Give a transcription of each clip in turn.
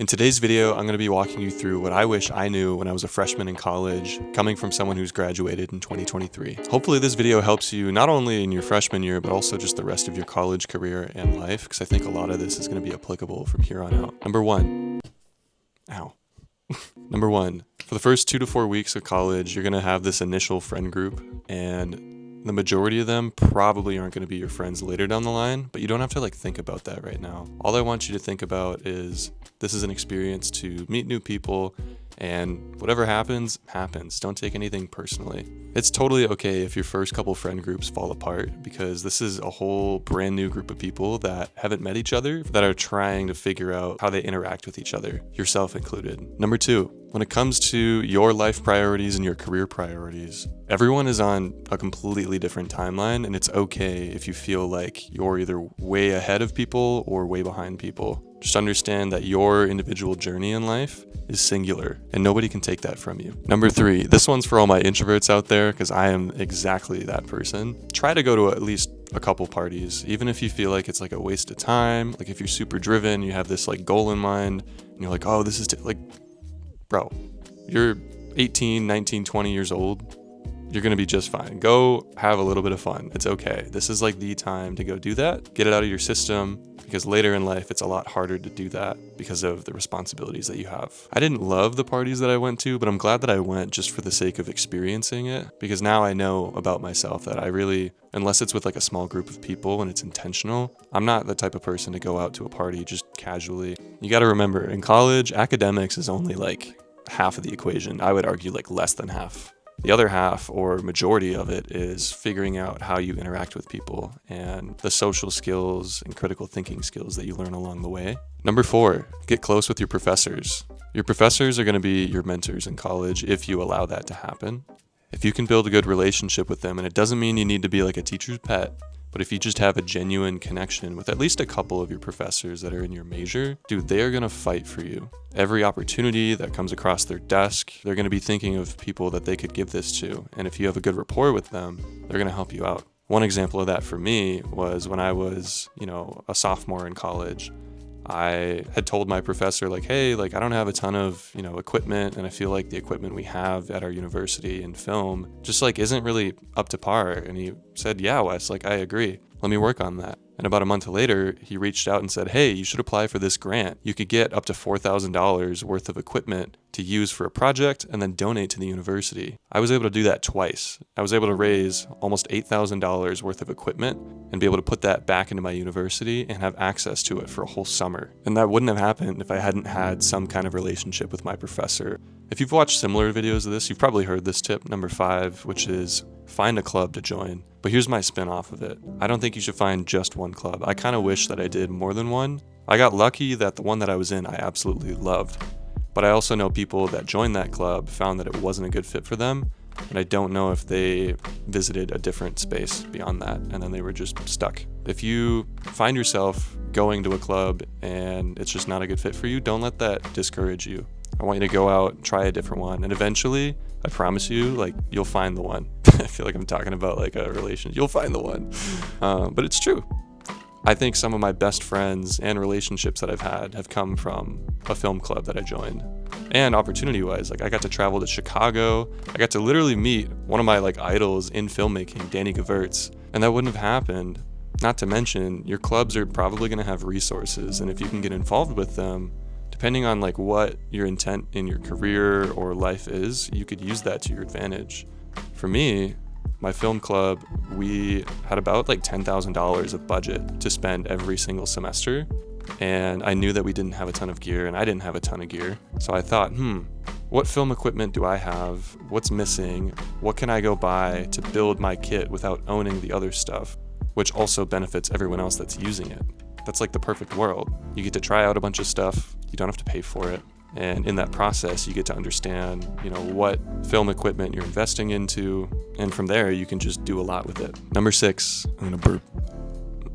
In today's video, I'm going to be walking you through what I wish I knew when I was a freshman in college, coming from someone who's graduated in 2023. Hopefully this video helps you not only in your freshman year, but also just the rest of your college career and life, because I think a lot of this is going to be applicable from here on out. Number one, for the first 2 to 4 weeks of college, you're going to have this initial friend group, and the majority of them probably aren't going to be your friends later down the line, but you don't have to think about that right now. All I want you to think about is this is an experience to meet new people, and whatever happens, happens. Don't take anything personally. It's totally okay if your first couple friend groups fall apart, because this is a whole brand new group of people that haven't met each other, that are trying to figure out how they interact with each other, yourself included. Number two, when it comes to your life priorities and your career priorities, everyone is on a completely different timeline, and it's okay if you feel like you're either way ahead of people or way behind people. Just understand that your individual journey in life is singular, and nobody can take that from you. Number three, this one's for all my introverts out there, because I am exactly that person. Try to go to at least a couple parties, even if you feel like it's a waste of time. If you're super driven, you have this goal in mind, and you're like, oh, this is bro, you're 18, 19, 20 years old. You're going to be just fine. Go have a little bit of fun. It's okay. This is the time to go do that. Get it out of your system, because later in life, it's a lot harder to do that because of the responsibilities that you have. I didn't love the parties that I went to, but I'm glad that I went just for the sake of experiencing it, because now I know about myself that I really, unless it's with a small group of people and it's intentional, I'm not the type of person to go out to a party just casually. You got to remember, in college, academics is only half of the equation. I would argue less than half. The other half, or majority of it, is figuring out how you interact with people and the social skills and critical thinking skills that you learn along the way. Number four, get close with your professors. Your professors are going to be your mentors in college if you allow that to happen. If you can build a good relationship with them, and it doesn't mean you need to be a teacher's pet, but if you just have a genuine connection with at least a couple of your professors that are in your major, dude, they are going to fight for you. Every opportunity that comes across their desk, they're going to be thinking of people that they could give this to. And if you have a good rapport with them, they're going to help you out. One example of that for me was when I was, a sophomore in college. I had told my professor, hey, I don't have a ton of, equipment, and I feel like the equipment we have at our university in film just isn't really up to par. And he said, yeah, Wes, I agree. Let me work on that. And about a month later, he reached out and said, hey, you should apply for this grant. You could get up to $4,000 worth of equipment to use for a project and then donate to the university. I was able to do that twice. I was able to raise almost $8,000 worth of equipment and be able to put that back into my university and have access to it for a whole summer. And that wouldn't have happened if I hadn't had some kind of relationship with my professor. If you've watched similar videos of this, you've probably heard this tip, number 5, which is find a club to join. But here's my spin off of it. I don't think you should find just one club. I kind of wish that I did more than one. I got lucky that the one that I was in, I absolutely loved. But I also know people that joined that club found that it wasn't a good fit for them. And I don't know if they visited a different space beyond that, and then they were just stuck. If you find yourself going to a club and it's just not a good fit for you, don't let that discourage you. I want you to go out and try a different one. And eventually, I promise you, you'll find the one. I feel like I'm talking about a relationship. You'll find the one. But it's true. I think some of my best friends and relationships that I've had have come from a film club that I joined. And opportunity-wise, I got to travel to Chicago. I got to literally meet one of my idols in filmmaking, Danny Gewirtz. And that wouldn't have happened. Not to mention, your clubs are probably going to have resources. And if you can get involved with them, depending on what your intent in your career or life is, you could use that to your advantage. For me, my film club, we had about $10,000 of budget to spend every single semester. And I knew that we didn't have a ton of gear, and I didn't have a ton of gear. So I thought, what film equipment do I have? What's missing? What can I go buy to build my kit without owning the other stuff, which also benefits everyone else that's using it? That's the perfect world. You get to try out a bunch of stuff. You don't have to pay for it. And in that process, you get to understand, what film equipment you're investing into. And from there, you can just do a lot with it. Number 6, I'm going to burp.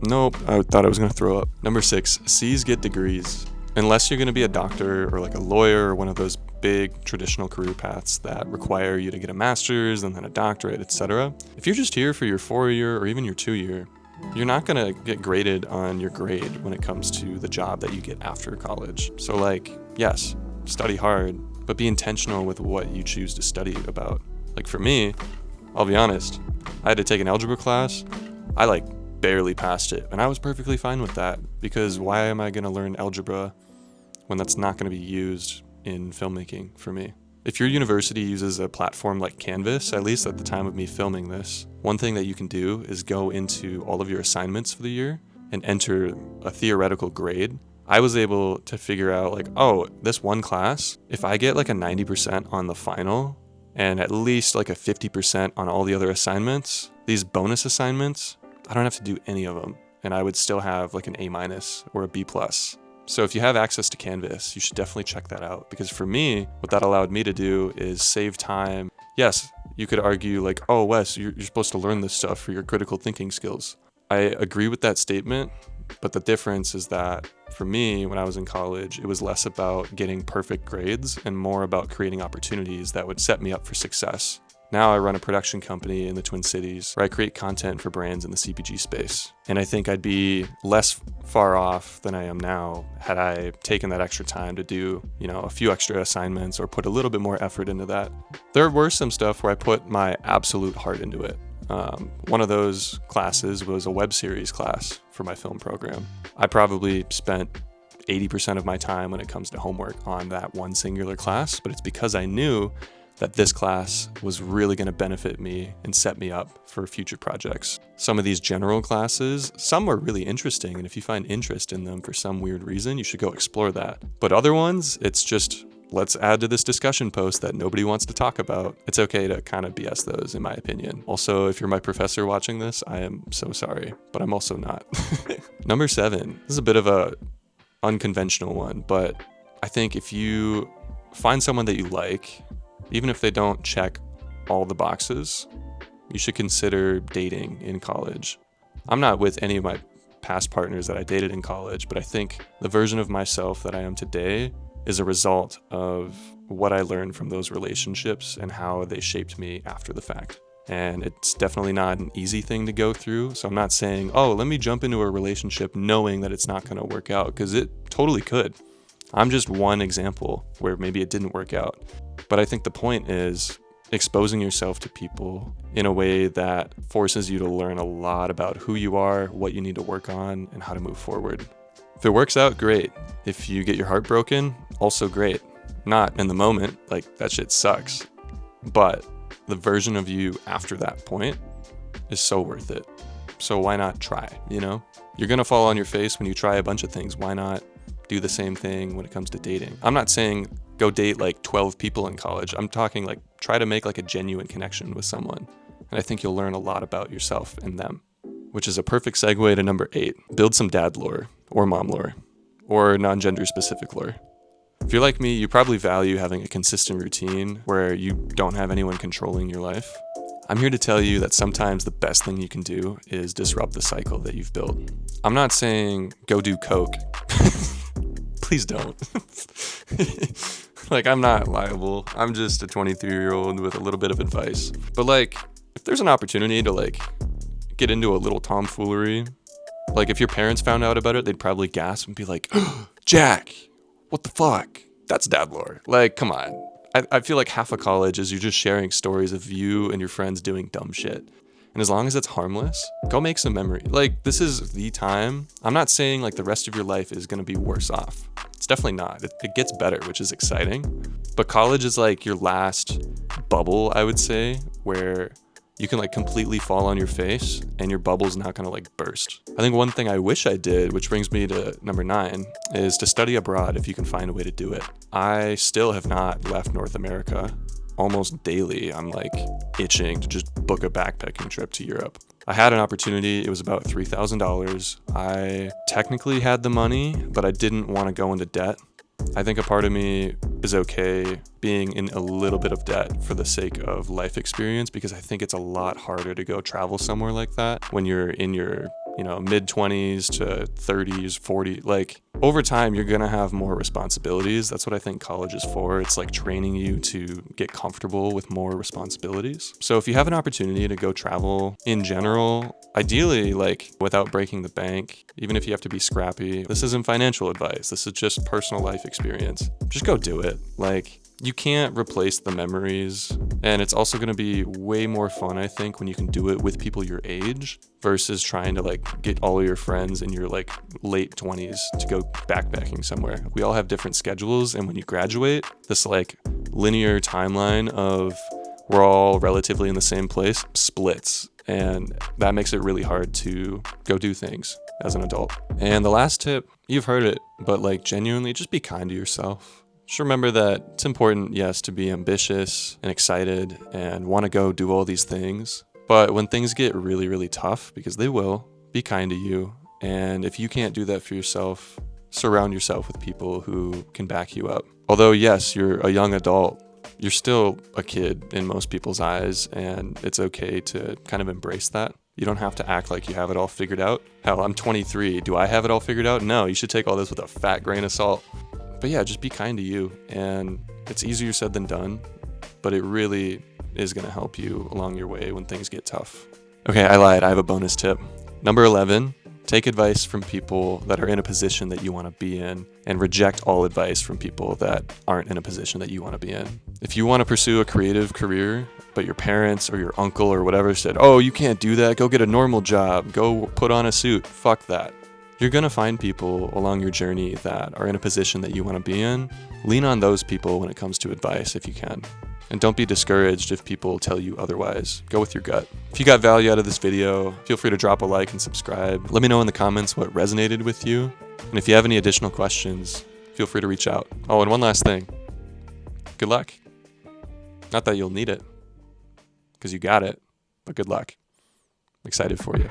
Nope, I thought I was going to throw up. Number 6, C's get degrees. Unless you're going to be a doctor or a lawyer or one of those big traditional career paths that require you to get a master's and then a doctorate, etc. If you're just here for your 4-year or even your 2-year, you're not going to get graded on your grade when it comes to the job that you get after college. So yes, study hard, but be intentional with what you choose to study about. Like for me, I'll be honest, I had to take an algebra class. I barely passed it, and I was perfectly fine with that, because why am I going to learn algebra when that's not going to be used in filmmaking for me? If your university uses a platform like Canvas, at least at the time of me filming this, one thing that you can do is go into all of your assignments for the year and enter a theoretical grade. I was able to figure out this one class, if I get a 90% on the final and at least a 50% on all the other assignments, these bonus assignments, I don't have to do any of them, and I would still have an A- or a B+. So if you have access to Canvas, you should definitely check that out, because for me, what that allowed me to do is save time. Yes, you could argue oh, Wes, you're supposed to learn this stuff for your critical thinking skills. I agree with that statement, but the difference is that for me, when I was in college, it was less about getting perfect grades and more about creating opportunities that would set me up for success. Now I run a production company in the Twin Cities where I create content for brands in the CPG space. And I think I'd be less far off than I am now had I taken that extra time to do, a few extra assignments or put a little bit more effort into that. There were some stuff where I put my absolute heart into it. One of those classes was a web series class for my film program. I probably spent 80% of my time when it comes to homework on that one singular class, but it's because I knew that this class was really going to benefit me and set me up for future projects. Some of these general classes, some are really interesting, and if you find interest in them for some weird reason, you should go explore that. But other ones, it's just, let's add to this discussion post that nobody wants to talk about. It's okay to kind of BS those, in my opinion. Also, if you're my professor watching this, I am so sorry, but I'm also not. Number 7, this is a bit of a unconventional one, but I think if you find someone that you like, even if they don't check all the boxes, you should consider dating in college. I'm not with any of my past partners that I dated in college, but I think the version of myself that I am today is a result of what I learned from those relationships and how they shaped me after the fact. And it's definitely not an easy thing to go through. So I'm not saying, oh, let me jump into a relationship knowing that it's not going to work out, because it totally could. I'm just one example where maybe it didn't work out. But I think the point is exposing yourself to people in a way that forces you to learn a lot about who you are, what you need to work on, and how to move forward. If it works out, great. If you get your heart broken, also great. Not in the moment, that shit sucks. But the version of you after that point is so worth it. So why not try, You're gonna fall on your face when you try a bunch of things. Why not do the same thing when it comes to dating? I'm not saying go date 12 people in college. I'm talking try to make a genuine connection with someone. And I think you'll learn a lot about yourself and them, which is a perfect segue to number 8. Build some dad lore or mom lore or non-gender specific lore. If you're like me, you probably value having a consistent routine where you don't have anyone controlling your life. I'm here to tell you that sometimes the best thing you can do is disrupt the cycle that you've built. I'm not saying go do coke. Please don't. I'm not liable. I'm just a 23-year-old with a little bit of advice. But if there's an opportunity to get into a little tomfoolery, if your parents found out about it, they'd probably gasp and be like, Jack, what the fuck? That's dad lore. Come on. I feel like half of college is you're just sharing stories of you and your friends doing dumb shit. And as long as it's harmless, go make some memory. This is the time. I'm not saying the rest of your life is going to be worse off. It's definitely not. It gets better, which is exciting. But college is your last bubble, I would say, where you can completely fall on your face and your bubble's not going to burst. I think one thing I wish I did, which brings me to number 9, is to study abroad if you can find a way to do it. I still have not left North America. Almost daily, I'm itching to just book a backpacking trip to Europe. I had an opportunity. It was about $3,000. I technically had the money, but I didn't want to go into debt. I think a part of me is okay being in a little bit of debt for the sake of life experience, because I think it's a lot harder to go travel somewhere like that when you're in your mid 20s to 30s, 40, like over time, you're going to have more responsibilities. That's what I think college is for. It's like training you to get comfortable with more responsibilities. So if you have an opportunity to go travel in general, ideally, like without breaking the bank, even if you have to be scrappy, this isn't financial advice. This is just personal life experience. Just go do it. Like, you can't replace the memories, and it's also going to be way more fun, I think, when you can do it with people your age versus trying to like get all of your friends in your like late 20s to go backpacking somewhere. We all have different schedules, and when you graduate, this like linear timeline of we're all relatively in the same place splits, and that makes it really hard to go do things as an adult. And the last tip, you've heard it, but like genuinely just be kind to yourself. Just remember that it's important, yes, to be ambitious and excited and want to go do all these things. But when things get really, really tough, because they will, be kind to you. And if you can't do that for yourself, surround yourself with people who can back you up. Although, yes, you're a young adult, you're still a kid in most people's eyes, and it's okay to kind of embrace that. You don't have to act like you have it all figured out. Hell, I'm 23. Do I have it all figured out? No, you should take all this with a fat grain of salt. But yeah, just be kind to you. And it's easier said than done, but it really is going to help you along your way when things get tough. Okay, I lied. I have a bonus tip. Number 11, take advice from people that are in a position that you want to be in, and reject all advice from people that aren't in a position that you want to be in. If you want to pursue a creative career, but your parents or your uncle or whatever said, oh, you can't do that, go get a normal job, go put on a suit, fuck that. You're going to find people along your journey that are in a position that you want to be in. Lean on those people when it comes to advice if you can. And don't be discouraged if people tell you otherwise. Go with your gut. If you got value out of this video, feel free to drop a like and subscribe. Let me know in the comments what resonated with you. And if you have any additional questions, feel free to reach out. Oh, and one last thing. Good luck. Not that you'll need it, because you got it, but good luck. I'm excited for you.